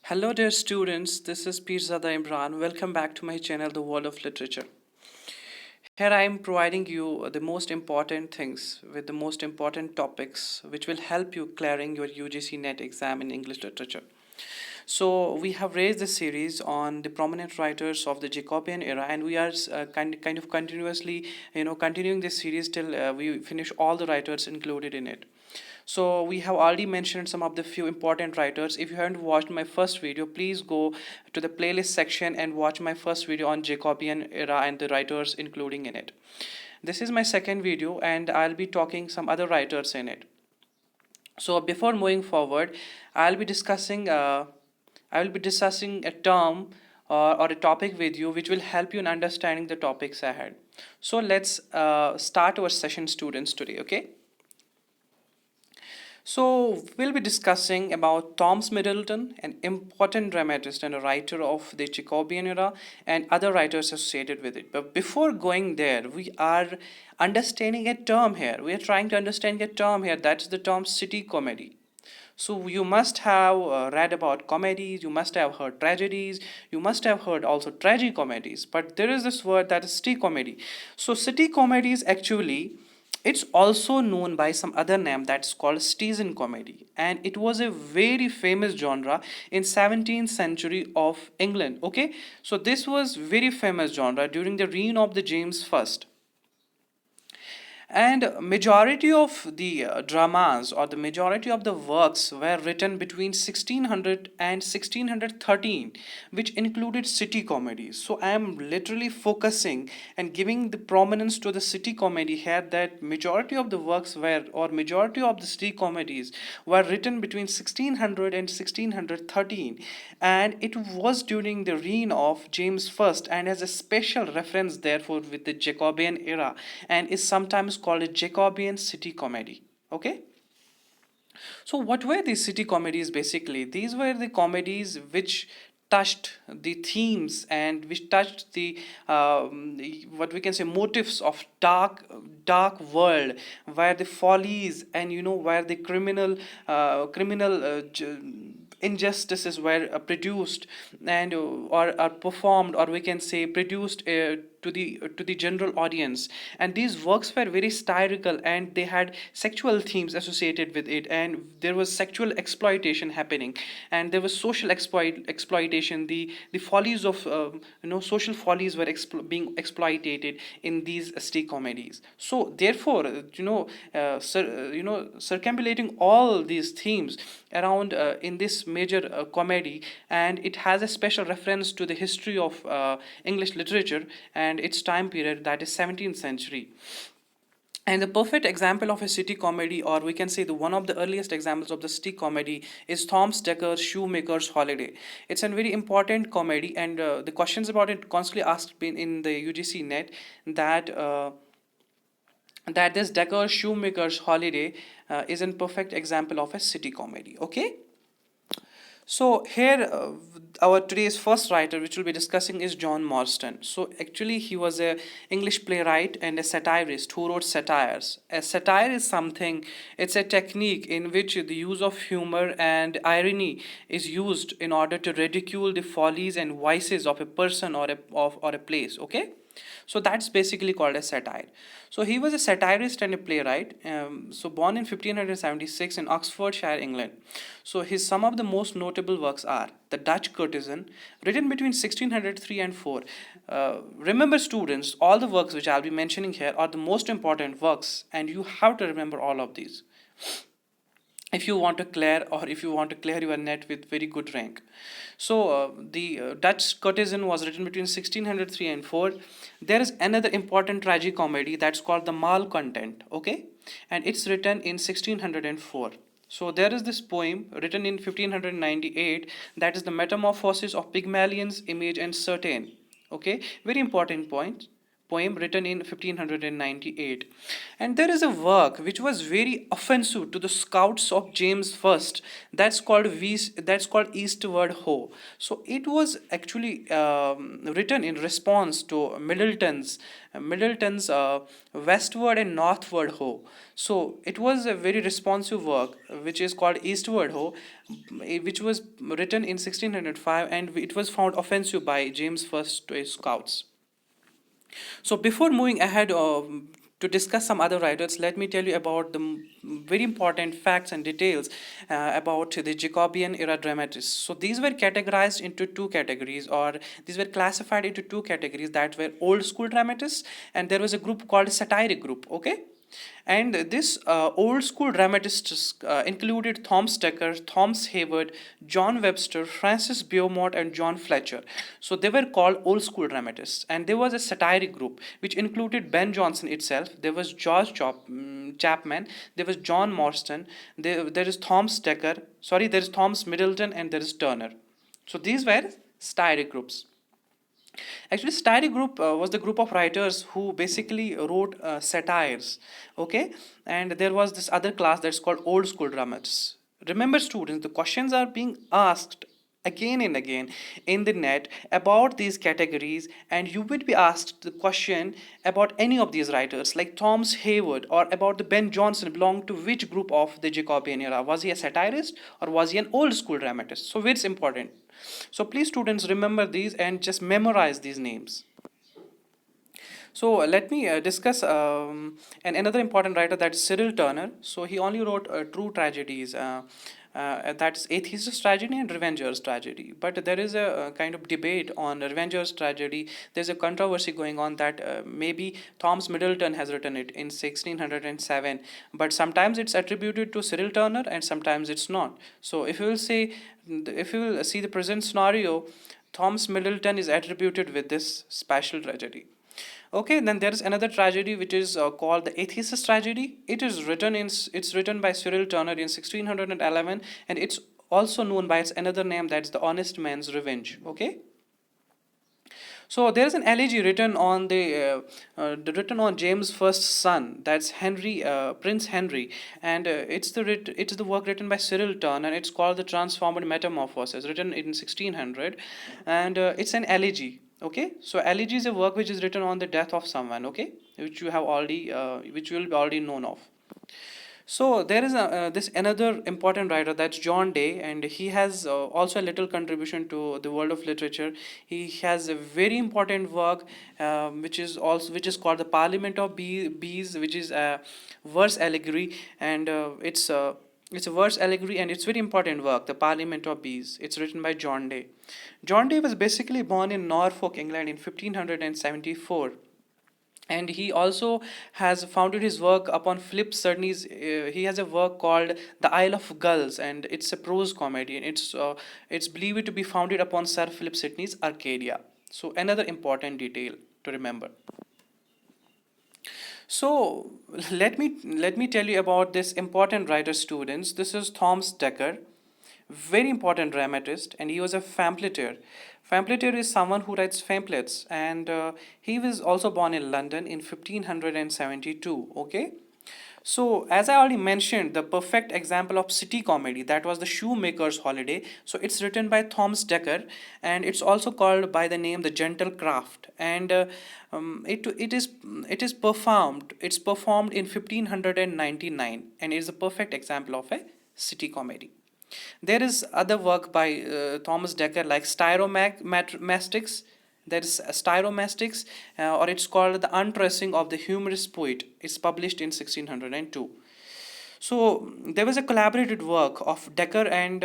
Hello dear students, this is Pirzada Imran. Welcome back to my channel The World of Literature. Here I am providing you the most important things with the most important topics which will help you clearing your UGC NET exam in English literature. So we have raised this series on the prominent writers of the Jacobean era, and we are kind of continuously, continuing this series till we finish all the writers included in it. So we have already mentioned some of the few important writers. If you haven't watched my first video, please go to the playlist section and watch my first video on Jacobean era and the writers including in it. This is my second video and I'll be talking some other writers in it. So before moving forward, I'll be discussing I will be discussing a term or a topic with you which will help you in understanding the topics ahead. So let's start our session, students, today. Okay. So we'll be discussing about Thomas Middleton, an important dramatist and a writer of the Jacobean era, and other writers associated with it. But before going there, we are understanding a term here. We are trying to understand a term here. That's the term city comedy. So you must have read about comedies, you must have heard tragedies, you must have heard also tragicomedies. But there is this word that is city comedy. So city comedy is actually, it's also known by some other name that's called citizen comedy, and it was a very famous genre in 17th century of England. Okay, so this was very famous genre during the reign of the James First, and majority of the dramas or the majority of the works were written between 1600 and 1613, which included city comedies. So I am literally focusing and giving the prominence to the city comedy here, that majority of the works were, or majority of the city comedies were written between 1600 and 1613, and it was during the reign of James First, and has a special reference therefore with the Jacobean era, and is sometimes called a Jacobean city comedy. Okay. So what were these city comedies basically? These were the comedies which touched the themes and which touched the what we can say motives of dark world, where the follies and where the criminal injustices were produced and or are performed, or we can say produced to the general audience. And these works were very satirical, and they had sexual themes associated with it, and there was sexual exploitation happening, and there was social exploitation. The follies of social follies were being exploited in these street comedies. So therefore, circumambulating all these themes around in this major comedy, and it has a special reference to the history of English literature and its time period, that is 17th century. And the perfect example of a city comedy, or we can say the one of the earliest examples of the city comedy, is Thomas Decker's Shoemaker's Holiday. It's a very important comedy, and the questions about it constantly asked in the UGC net, that this Decker's Shoemaker's Holiday is a perfect example of a city comedy. Okay. So here, our today's first writer, which we'll be discussing, is John Marston. So actually, he was a English playwright and a satirist who wrote satires. A satire is something; it's a technique in which the use of humor and irony is used in order to ridicule the follies and vices of a person or a place. Okay. So that's basically called a satire. So he was a satirist and a playwright. So born in 1576 in Oxfordshire, England. So his some of the most notable works are The Dutch Courtesan, written between 1603 and 4. Remember, students, all the works which I'll be mentioning here are the most important works, and you have to remember all of these if you want to clear, or if you want to clear your net with very good rank. So the Dutch Courtesan was written between 1603 and 4. There is another important tragicomedy that's called The Malcontent, okay, and it's written in 1604. So there is this poem written in 1598, that is the Metamorphosis of Pygmalion's Image and Certain. Okay, very important point. poem written in 1598. And there is a work which was very offensive to the scouts of James I, that's called Eastward Ho. So it was actually written in response to Middleton's westward and northward Ho. So it was a very responsive work which is called Eastward Ho, which was written in 1605, and it was found offensive by James I to his scouts. So before moving ahead to discuss some other writers, let me tell you about the very important facts and details about the Jacobean era dramatists. So these were categorized into two categories, or these were classified into two categories, that were old school dramatists, and there was a group called satiric group. Okay. And this old school dramatists included Thomas Dekker, Thomas Hayward, John Webster, Francis Beaumont, and John Fletcher. So they were called old school dramatists. And there was a satiric group which included Ben Jonson itself. There was Chapman. There was John Marston. There is Thomas Dekker. Sorry, there is Thomas Middleton, and there is Turner. So these were satiric groups. Actually, satire group was the group of writers who basically wrote satires. Okay, and there was this other class that's called old school dramatists. Remember, students, the questions are being asked again and again in the net about these categories, and you would be asked the question about any of these writers, like Thomas Hayward or about the Ben Jonson, belonged to which group of the Jacobean era. Was he a satirist or was he an old school dramatist? So it's important. So please, students, remember these and just memorize these names. So let me discuss and another important writer, that's Cyril Turner. So he only wrote true tragedies. That's Atheist's tragedy and Revenger's tragedy. But there is a kind of debate on Revenger's tragedy. There's a controversy going on that maybe Thomas Middleton has written it in 1607, but sometimes it's attributed to Cyril Turner and sometimes it's not. So if you will see the present scenario, Thomas Middleton is attributed with this special tragedy. Okay, then there is another tragedy which is called the Atheist's tragedy. It's written by Cyril Turner in 1611, and it's also known by its another name, that's the Honest Man's Revenge. Okay. So there is an elegy written on James' first son, that's Prince Henry, and it's the work written by Cyril Turner, and it's called the Transformed Metamorphosis, written in 1600, and it's an elegy. Okay, so elegy is a work which is written on the death of someone. Okay, which you will be already known of. So there is this another important writer, that's John Day, and he has also a little contribution to the world of literature. He has a very important work, which is called the Parliament of Bees, which is a verse allegory, and it's a verse allegory, and it's very important work, the Parliament of Bees. It's written by John Day. John Day was basically born in Norfolk, England, in 1574, and he also has founded his work upon Philip Sidney's. He has a work called The Isle of Gulls, and it's a prose comedy, and it's believed to be founded upon Sir Philip Sidney's Arcadia. So another important detail to remember. So let me tell you about this important writer, students. This is Thomas Dekker, very important dramatist, and he was a pamphleteer. Pamphleteer is someone who writes pamphlets, and he was also born in London in 1572. Okay. So, as I already mentioned, the perfect example of city comedy, that was The Shoemaker's Holiday. So, it's written by Thomas Dekker, and it's also called by the name The Gentle Craft. And it is performed. It's performed in 1599, and it is a perfect example of a city comedy. There is other work by Thomas Dekker, like Styromastics. There is Styromastics, or it's called The Untracing of the Humorous Poet. It's published in 1602. So there was a collaborated work of Dekker and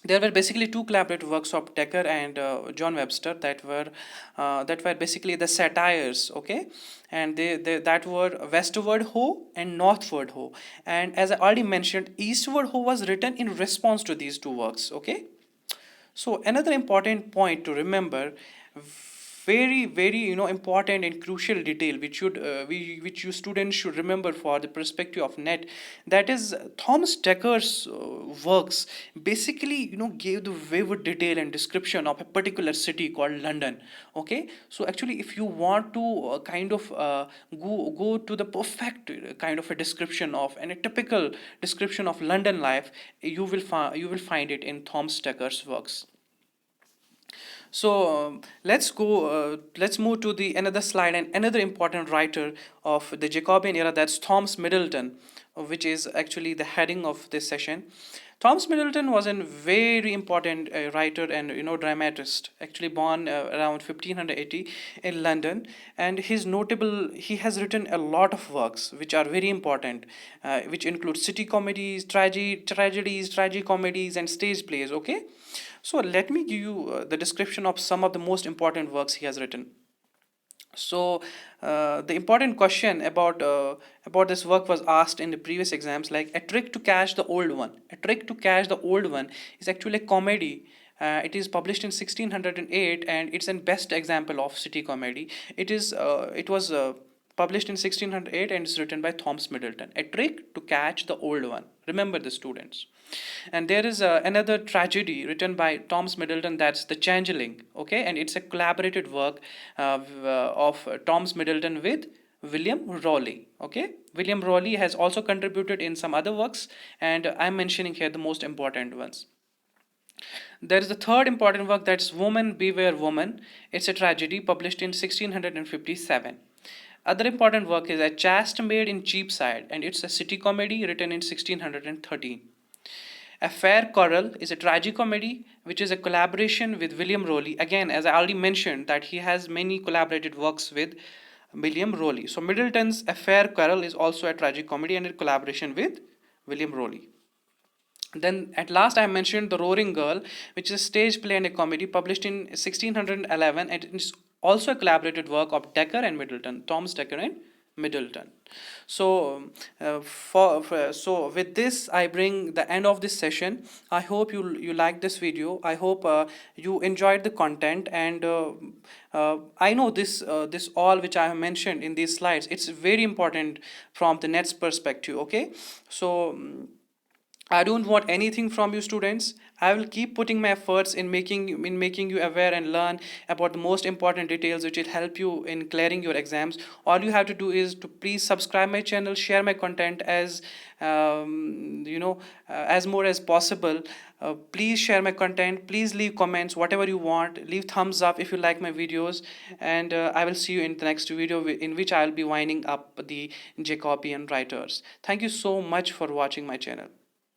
there were basically two collaborative works of Dekker and John Webster that were basically the satires. Okay, and they that were Westward Ho and Northward Ho. And as I already mentioned, Eastward Ho was written in response to these two works. Okay, so another important point to remember, very important and crucial detail which which you students should remember for the perspective of net. That is Thomas Decker's works basically gave the vivid detail and description of a particular city called London. Okay, so actually if you want to go to the perfect kind of a description of and a typical description of London life, you will find it in Thomas Decker's works. So let's move to the another slide and another important writer of the Jacobean era, that's Thomas Middleton, which is actually the heading of this session. Thomas Middleton was a very important writer and dramatist, actually born around 1580 in London, and he has written a lot of works which are very important, which include city comedies, tragedies, tragicomedies, and stage plays. Okay, so let me give you the description of some of the most important works he has written. So the important question about this work was asked in the previous exams, like a trick to catch the old one. A trick to catch the old one is actually a comedy. It is published in 1608, and it's a best example of city comedy. It was published in 1608, and it's written by Thomas Middleton. A trick to catch the old one. Remember the students. And there is another tragedy written by Thomas Middleton, that's The Changeling. Okay, and it's a collaborated work of Thomas Middleton with William Raleigh. Okay, William Raleigh has also contributed in some other works, and I'm mentioning here the most important ones. There is the third important work, that's Woman Beware Woman. It's a tragedy published in 1657. Other important work is A Chaste Maid in Cheapside, and it's a city comedy written in 1613. A Fair Quarrel is a tragicomedy which is a collaboration with William Raleigh. Again, as I already mentioned, that he has many collaborated works with William Raleigh. So Middleton's A Fair Quarrel is also a tragicomedy and a collaboration with William Raleigh. Then at last I mentioned The Roaring Girl, which is a stage play and a comedy published in 1611, and it's also a collaborated work of Dekker and Middleton, Thomas Dekker and Middleton. So so with this I bring the end of this session. I hope you like this video. I hope you enjoyed the content, and I know this all which I have mentioned in these slides, it's very important from the net's perspective. Okay, so I don't want anything from you students. I will keep putting my efforts in making you aware and learn about the most important details which will help you in clearing your exams. All you have to do is to please subscribe my channel, share my content as as more as possible. Please share my content. Please leave comments, whatever you want. Leave thumbs up if you like my videos, and I will see you in the next video in which I will be winding up the Jacobean writers. Thank you so much for watching my channel.